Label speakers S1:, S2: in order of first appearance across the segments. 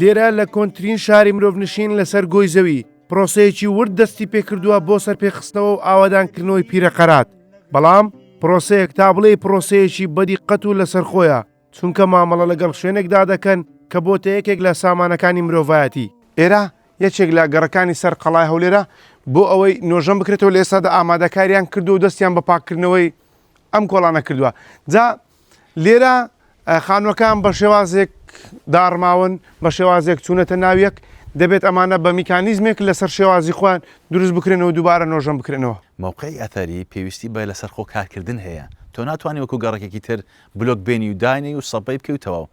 S1: لێرە لە کۆنتترین شاری مرۆڤنشین لەسەر گۆی زەوی پرۆسەیەکی ورد دەستی پێکردووە بۆ سەرپێخستنەوە و ئاوادانکردنەوەی پیرەقەرات، بەڵام پرۆسەیەک تا بڵێ پرۆسەیەکی بەدیقەت و لەسەرخۆیە، چونکە مامەڵە لەگەڵ شوێنێکدا دەکەن کە بۆتە یەکێک لە سامانەکانی مرۆڤایەتی. ئێرە یەکێک لە گەڕەکانی سەر قەڵای هەولێرە بۆ ئەوەی نۆژەم بکرێتەوە لە ئێستادا ئامادەکاریان کردو و دەستیان بە پاکردنەوەی ئەم کۆڵانە کردووە. جا لێرە خانووەکان بە شێوازێک داڕماون، بە شێوازێک چوونەتە ناویەک، دەبێت ئەمانە بە میکانیزمێک لەسەر شێوازی خۆیان دروست بکرێنەوە دووبارە نۆژەم بکرێنەوە.
S2: موقعی ئەثەری پێویستی بە لەسەرخۆ کارکردن هەیە، تۆ ناتوانانی وەکو گەڕێکێکی تر بلۆک بێنی و داینی و سەپەی بکەوتەوە.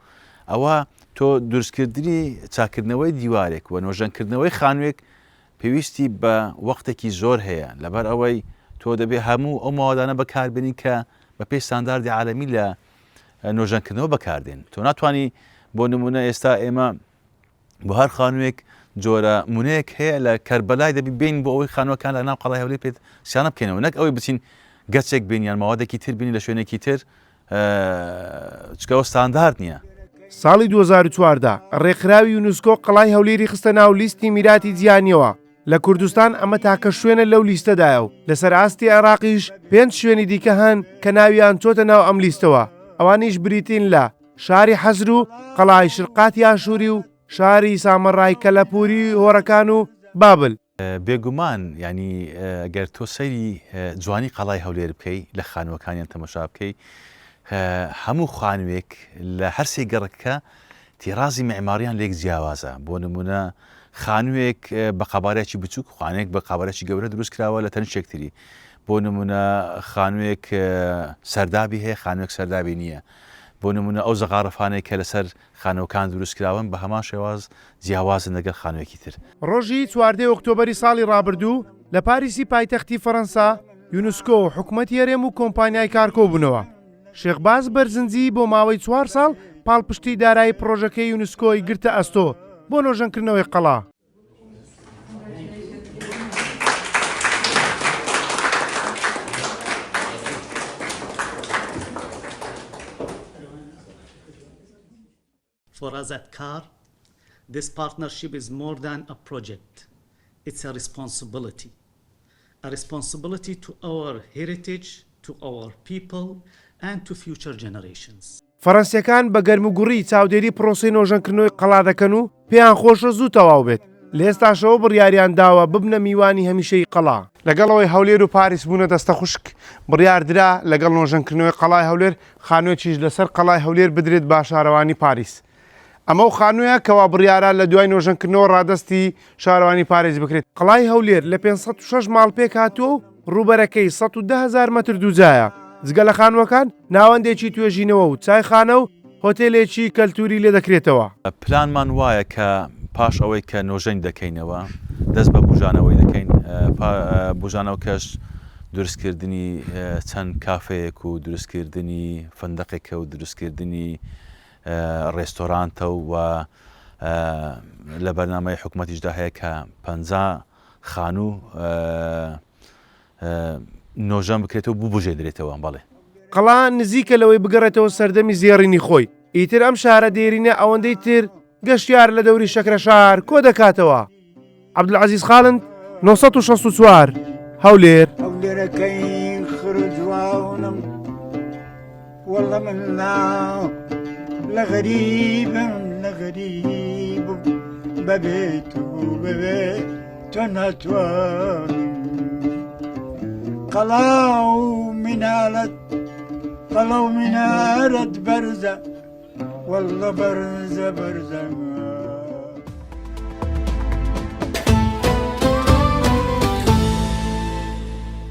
S2: ئەوە تۆ دروستکردنی چاکردنەوەی دیوارێک و نۆژەنکردنەوەی خانووێک پێویستی بە وەختێکی زۆر هەیە، لەبەر ئەوەی تۆ دەبێ هەموو ئەو ماوەدانە بەکاربێنی کە بە پێی ستانداردی عالەمی لە نۆژەنکردنەوە بەکاردێن. تۆ ناتوانانی بۆ نمونە ئێستا ئێمە بۆ هەر خانووێک جۆرە مونەیەک هەیە لە کەربەلای دەبی بین بۆ ئەوەی خانووەکان لە ناو قەڵای هەولێر پێت سیانە بکەنەوە، نەک ئەوەی بچین گەچێک بینیان ماوەدێکی تر بینی لە شوێنێکی تر، چکەوە ستاندارد نییە.
S1: ساڵی 2014 ڕێکخراوی یونسکۆ قەڵای هەولێری خستە ناو لیستی میراتی جیهانیەوە. لە کوردستان ئەمە تاکە شوێنە لەو لیستەدایە و لەسەر ئاستی عێراقیش 5 شوێنی دیکە هەن کە ناویان چۆتە ناو ئەم لیستەوە. ئەوانیش بریتین لە شاری حەزر و قەڵای شرقاتی ئاشووری و شاری سامەڕای کەلەپوری هۆرەکان و بابل.
S2: بێگومان ینی ئەگەر تۆ سەیری جوانی قەڵای هەولێر بکەی لە خانووەکانیان تەماشا بکەی، هەموو خانوێک لە هەرسێ گەڕەکە تیرازی معماریان لێک جیاوازە. بۆ نمونە خانوێک بە قەبارەیەکی بچووک، خانوێک بە قەبارەیەکی گەورە دروست کراوە لە تەنش شێکتری. بۆ نمونە خانوێک سەردابی هەیە، خانوێک سەردابی نییە. بۆ نمونە ئەو زەغارەفانەی کە لەسەر خانەوەکان دروست کراون بە هەمان شێواز جیاوازن لەگەڵ خانوێکی تر.
S1: ڕۆژی 14 ئۆکتۆبەری ساڵی ڕابردوو لە پاریسی پایتەختی فەڕەنسا یونسکۆ و حکوومەتی هەرێم و کۆمپانیای کارکۆ بوونەوە. شێخباز بەرزنجی بۆ ماوەی 4 ساڵ پاڵپشتی دارایی پرۆژەکەی یونسکۆی گرتە ئەستۆ بۆ نۆژەنکردنەوەی قەڵا.
S3: For us at CAR, this partnership is more than a project. It's a responsibility. A responsibility to our heritage, to our people, and to future generations.
S1: فەڕەنسیەکان بە گەرموگوڕی چاودێری پرۆسەی نۆژەنکردنەوەی قەڵا دەکەن و پێیان خۆشە زوو تەواو بێت. لە ئێستاشەوە بڕیاریان داوە ببنە میوانی هەمیشەی قەڵا. لەگەڵەوەی هەولێر و پاریس بوونە دەستە خوشک، بڕیاردرا لەگەڵ نۆژەنکردنەوەی قەڵای هەولێر خانووێکیش لەسەر قەڵای هەولێر بدرێت بە شارەوانی پاریس. ئەمە و خانوویە کەوا بڕیارە لە دوای نۆژەنکردنەوە ڕادستی شارەوانی پاریس بکرێت. قەڵای هەولێر لە 506 ماڵ پێک هاتووە و ڕوبەرەکەی 110,000 مەتر دووجایە. جگە لە خانووەکان ناوەندێکی توێژینەوە و چایخانە و هۆتێلێکی کەلتوری لێ دەکرێتەوە.
S2: پلانمان وایە کە پاش ئەوەی کە نۆژەنگ دەکەینەوە دەست بە بژانەوەی دەکەین، بژانەوە کەش دروستکردنی چەند کافەیەک و دروستکردنی فندقێکە و دروستکردنی ڕێستۆرانتە و لە بەرنامەی حکوومەتیشدا هەیە کە 50 خانوو نۆژەم بکرێتەوە بوو بژێدرێتەوە. بەڵێ
S1: قەڵا نزیکە لەوەی بگەڕێتەوە سەردەمی زێڕینی خۆی. ئیتر ئەم شارە دێرینە ئەوەندەی تر گەشتیار لە دەوری شەکرە شار کۆ دەکاتەوە. عەبدولعەزیز خاڵند 964 هەولێر.
S4: هەولێرەکەی خرجواونم وەڵە من لە غەریبم لە غەریبم بەبێت و بەبێت تۆ ناتوانم قەڵا و منارەت بەرزە وەڵە بەرزە